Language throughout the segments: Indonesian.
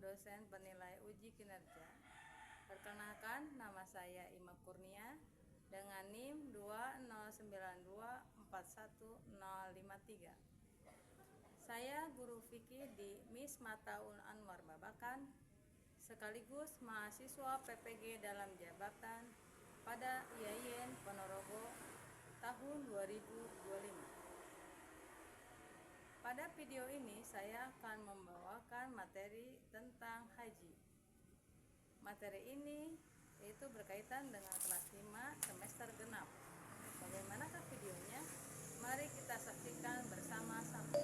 dosen penilai uji kinerja. Perkenalkan, nama saya Ima Kurnia dengan NIM 209241053. Saya guru fikih di Miss Mataun Anwar Babakan, sekaligus mahasiswa PPG dalam jabatan pada IAIN Ponorogo tahun 2025. Pada video ini saya akan membawakan materi tentang haji. Materi ini yaitu berkaitan dengan kelas 5 semester genap. Bagaimanakah videonya? Mari kita saksikan bersama-sama.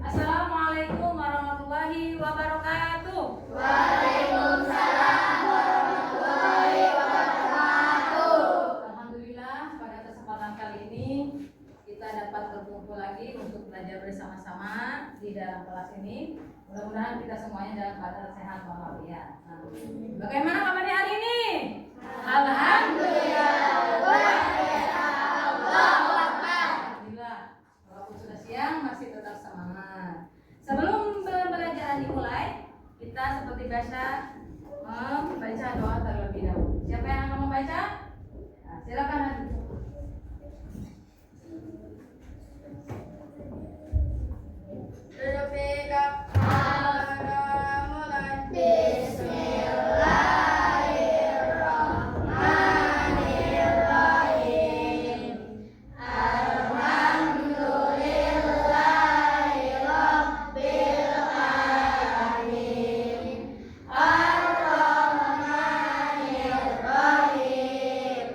Assalamualaikum warahmatullahi wabarakatuh. Waalaikumsalam warahmatullahi wabarakatuh. Alhamdulillah, pada kesempatan kali ini kita dapat berkumpul lagi untuk belajar bersama-sama di dalam kelas ini. Mudah-mudahan kita semuanya dalam keadaan sehat walafiat. Bagaimana kabarnya hari ini? Alhamdulillah. Allahu Akbar. Alhamdulillah, walaupun sudah siang masih tetap semangat. Sebelum pembelajaran dimulai, kita seperti biasa membaca doa terlebih dahulu. Siapa yang akan membaca? Nah, silakan Adi. Duduk tegak. Mulai. Bismillahirrahmanirrahim. Alhamdulillahi rabbil alamin. Ar-Rahmanir-Rahim.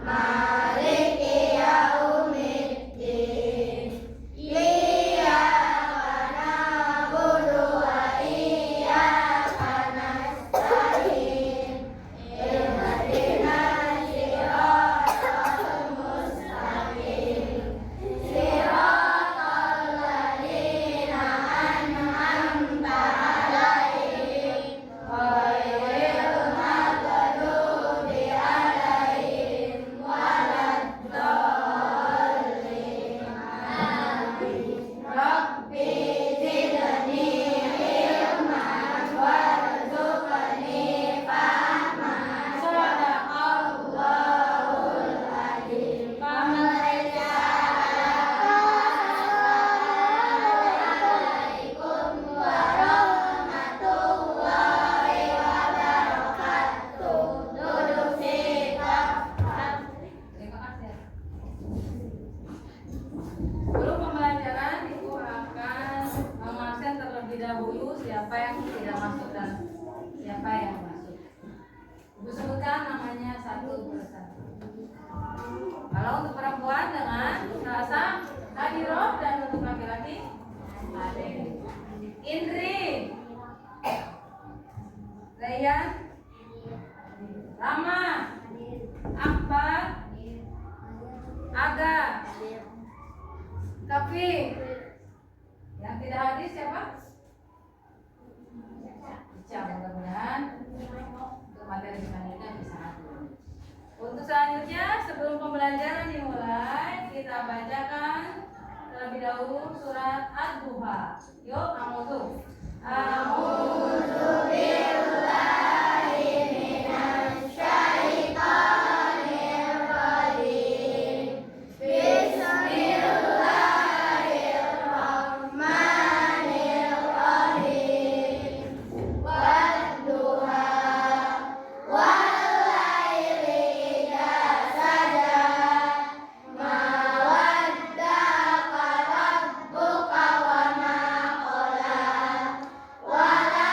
Maliki yaumiddin. Iyyaka na'budu wa iyyaka nasta'in. Ihdinas siratal mustaqim. Siratal ladzina an'amta 'alaihim ghairil maghdubi 'alaihim waladdallin. Amin. Rabbi zidni ilman warzuqni fahman. Shadaqallahul adzim. Assalamualaikum warahmatullahi wabarakatuh. Duduk sikap. Terima kasih. Sebelum pembelajaran, Ibu akan mengabsen terlebih dahulu siapa yang tidak masuk dan siapa yang masuk. Ibu sebutkan namanya satu persatu. Kalau untuk perempuan dengan bahasa hadiroh dan untuk laki-laki Ade. Indri, Rayyan, Rama, Akbar, Aga, Kafi. Yang tidak hadir siapa? Ica. Mudah-mudahan untuk materi selanjutnya bisa hadir. Untuk selanjutnya, sebelum pembelajaran dimulai, kita bacakan terlebih dahulu surat Ad-Duha. Yuk, a'udzu. A'udzu billahi minasy syaithanir rajim. Bismillahirrahmanirrahim. Wadduha wal-laili idza saja. Ma wadda'aka rabbuka wa ma qala. Wala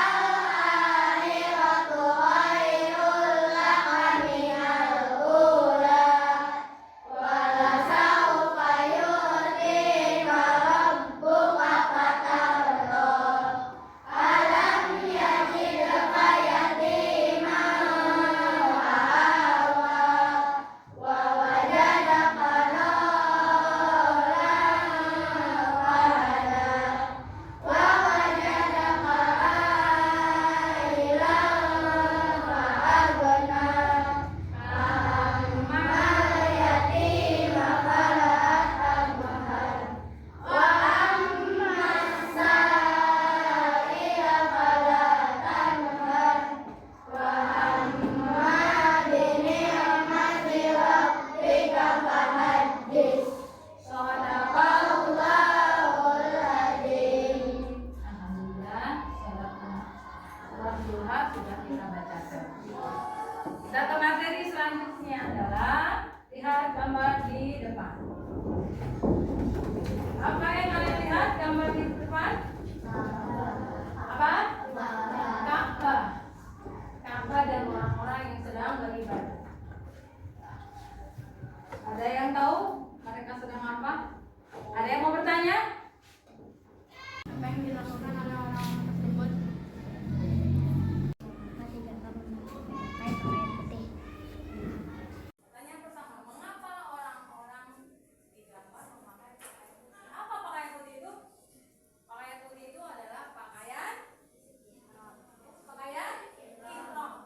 Ada yang tahu mereka sedang apa? Ada yang mau bertanya? Apa yang dilakukan oleh orang-orang tersebut? Tidak tahu memakai pakaian putih. Pertanyaan pertama, mengapa orang-orang digambar memakai pakaian putih? Apa pakaian putih itu? Pakaian putih itu adalah pakaian ihram. Pakaian ihram.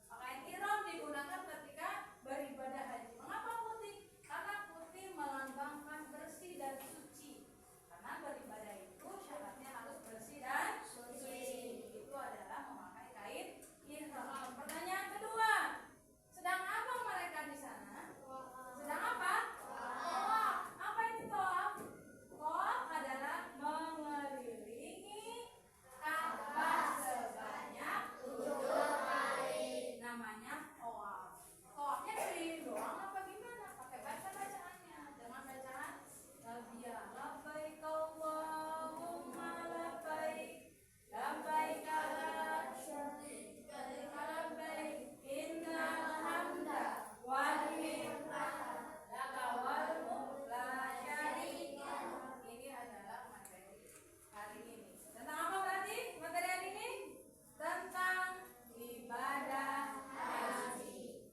Pakaian ihram digunakan ketika beribadah haji. Mengapa putih? Karena putih melambangkan bersih dan suci. Karena beribadah itu syaratnya harus bersih dan suci. Itu adalah memakai kain ihram. Pertanyaan kedua, sedang apa mereka di sana? Sedang apa? Tawaf. Apa itu tawaf? Tawaf adalah mengelilingi Ka'bah sebanyak 7 kali. Namanya tawaf. Tawafnya keliling doang apa gimana? Pakai bacaannya. Dengan bacaan Labbaik labbaik Allahumma labbaik. Labbaik la syarika laka labbaik. Innal hamda wal ni'mata laka wal mulk la syarika lak. Ini adalah materi hari ini. Tentang apa berarti materi hari ini? Tentang ibadah haji.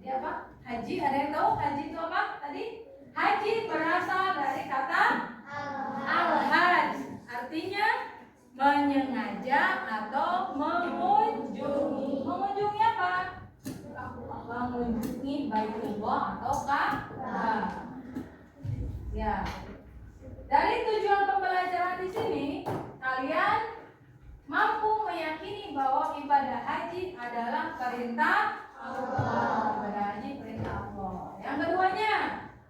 Ini apa? Haji, ada yang tahu haji itu apa tadi? Haji berasal dari kata al-hajj, artinya menyengaja atau mengunjungi. Mengunjungi apa? Mengunjungi Baitullah atau Ka'bah. Ya. Dari tujuan pembelajaran di sini, kalian mampu meyakini bahwa ibadah haji adalah perintah Allah. Ibadah haji perintah Allah. Yang keduanya,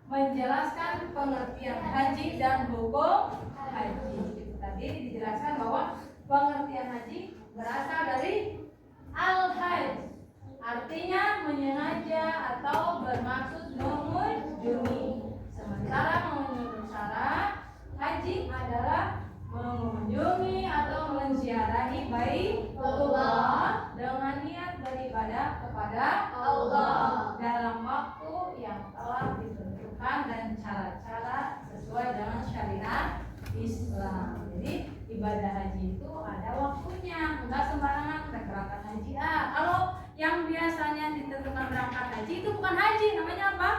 menjelaskan pengertian haji dan hukum haji. Tadi dijelaskan bahwa pengertian haji berasal dari al-hajj, artinya menyengaja atau bermaksud mengunjungi. Sementara menurut syarat, haji adalah mengunjungi atau menziarahi Baitullah dengan niat beribadah kepada Allah dalam waktu yang telah ditentukan dan cara-cara sesuai dengan syariat Islam. Jadi ibadah haji itu ada waktunya, enggak sembarangan berangkat haji. Kalau yang biasanya ditentukan berangkat haji itu bukan haji, namanya apa?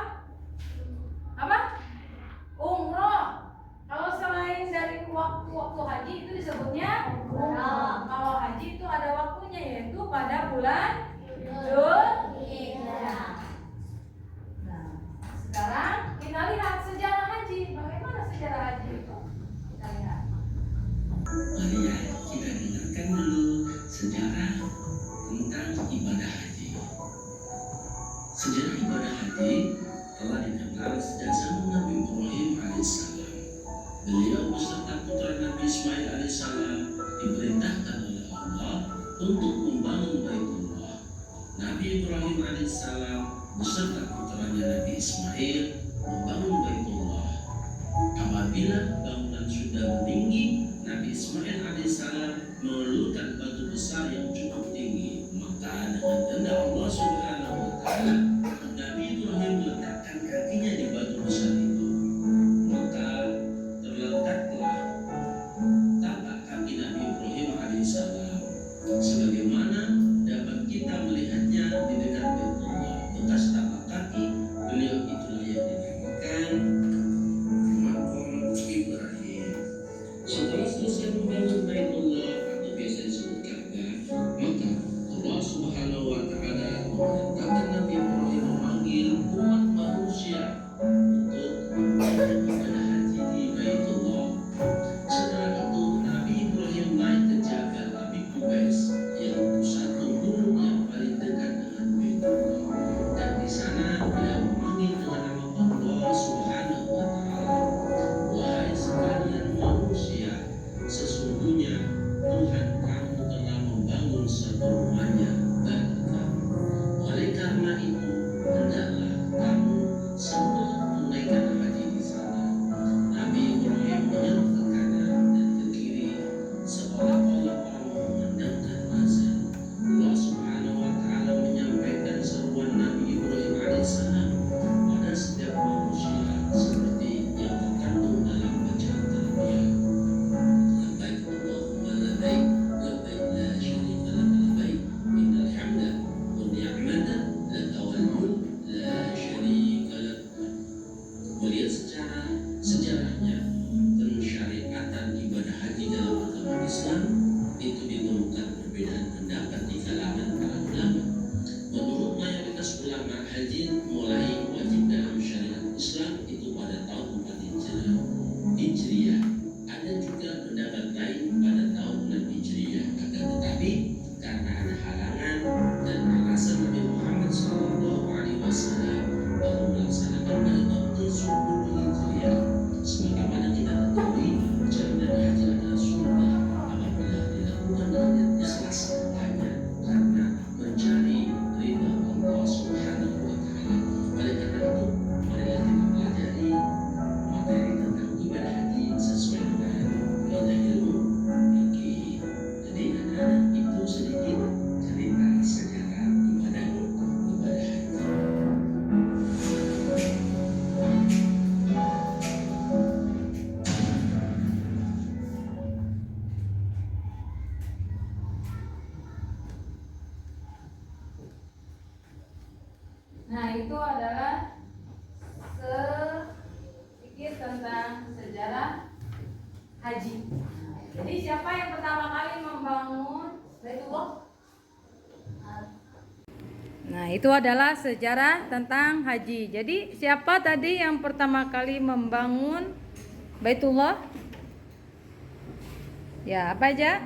Apa? Umroh. Kalau selain dari waktu haji itu disebutnya umroh. Kalau haji itu ada waktunya, yaitu pada bulan Dzulhijjah. Nah, sekarang kita lihat sejarah haji. Bagaimana sejarah haji itu? Kita lihat. Mari ya, kita dengarkan dulu sejarah tentang ibadah haji. Sejarah ibadah haji telah dikenal sejak zaman Nabi Ibrahim alaihissalam. Beliau beserta putra Nabi Ismail alaihissalam diperintahkan oleh Allah untuk membangun Baitullah. Nabi Ibrahim alaihissalam beserta putranya Nabi Ismail membangun Baitullah. Apabila bangunan sudah meninggi, Nabi Ismail alaihissalam mengelulkan batu besar yang cukup tinggi. Maka dengan kehendak Allah Subhanahu wa taala, Nabi Ibrahim meletakkan kakinya di batu besar itu. Maka terletaklah tapak kaki Nabi Ibrahim alaihissalam sebagaimana dapat kita melihatnya di dekat Baitullah. Bekas tapak kaki beliau itulah yang dinamakan Maqam Ibrahim. Setelah selesai membangun Baitullah atau biasa disebut Ka'bah, maka Allah Subhanahu wa taala memerintahkan Nabi Ibrahim Nah, itu adalah sedikit tentang sejarah haji. Jadi siapa yang pertama kali membangun Baitullah? Nah, itu adalah sejarah tentang haji. Jadi siapa tadi yang pertama kali membangun Baitullah? Ya, apa aja?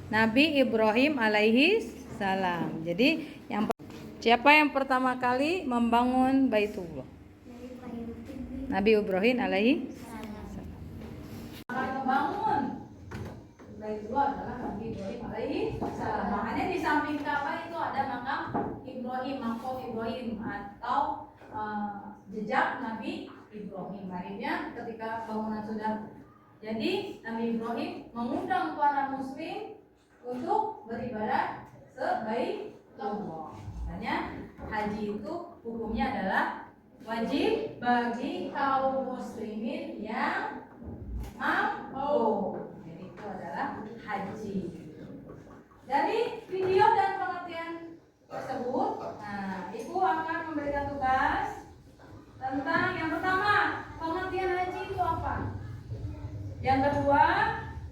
Nabi Ibrahim alaihi salam. Jadi siapa yang pertama kali membangun Baitullah? Nabi Ibrahim alaihi salam. Membangun Baitullah adalah Nabi Ibrahim alaihi salam. Makanya di samping Ka'bah itu ada makam Ibrahim, maqam Ibrahim atau jejak Nabi Ibrahim. Akhirnya ketika bangunan sudah jadi, Nabi Ibrahim mengundang para muslim untuk beribadah sebaik-Baitullah. Makanya haji itu hukumnya adalah wajib bagi kaum muslimin yang mampu. Jadi itu adalah haji. Dari video dan pengertian tersebut, nah, Ibu akan memberikan tugas tentang yang pertama, pengertian haji itu apa? Yang kedua,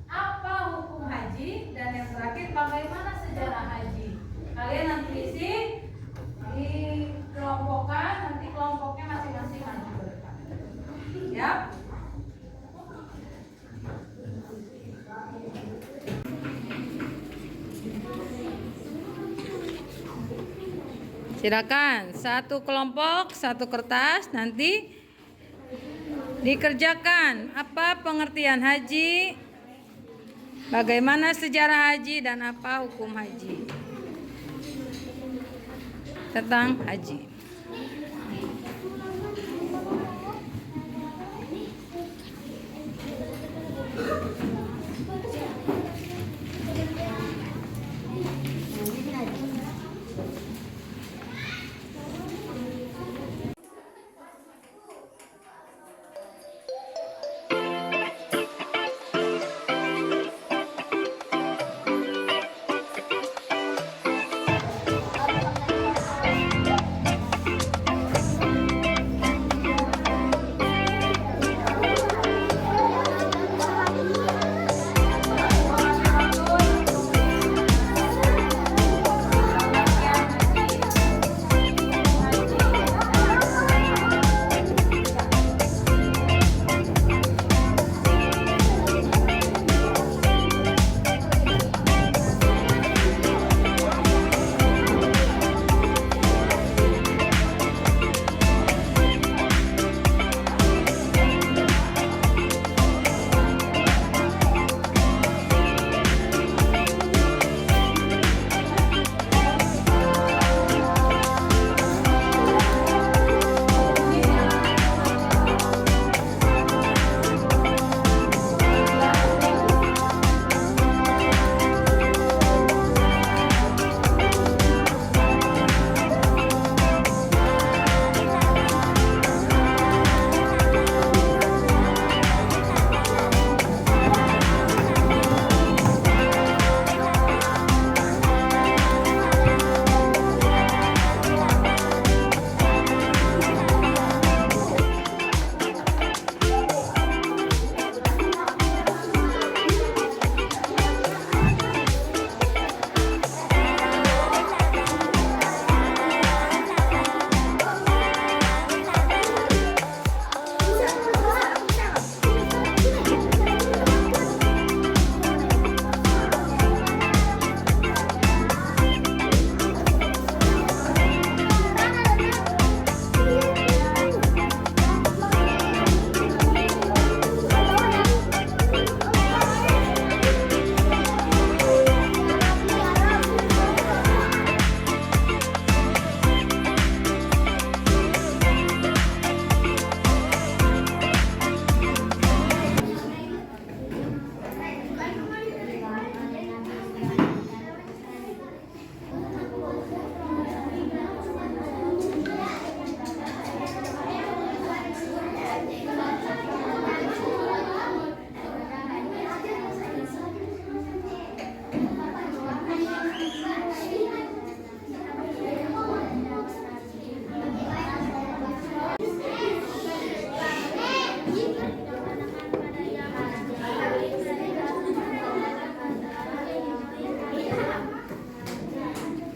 apa hukum haji? Dan yang terakhir, bagaimana sejarah haji? Kalian nanti isi dikelompokkan, nanti kelompoknya masing-masing maju ke depan. Ya. Silakan, satu kelompok, satu kertas, nanti dikerjakan apa pengertian haji, bagaimana sejarah haji, dan apa hukum haji. Tentang haji.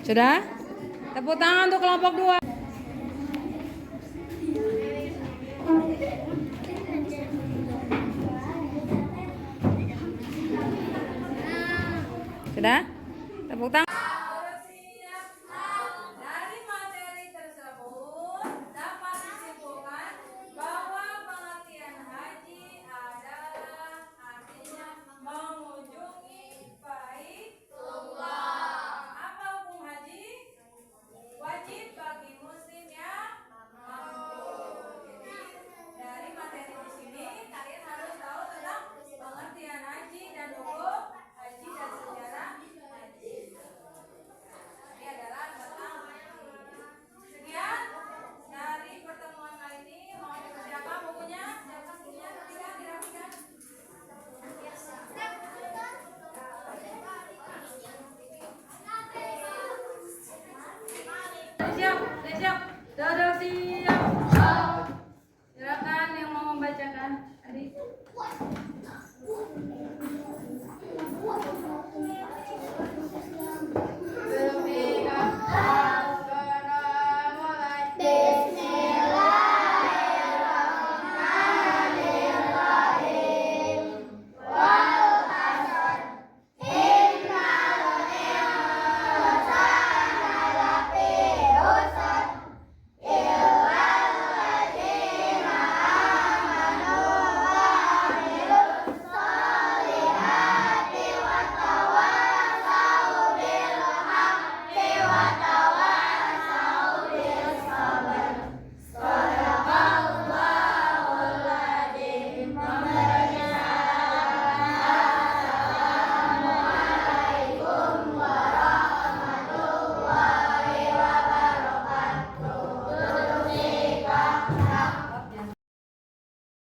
Sudah? Tepuk tangan untuk kelompok 2. Sudah?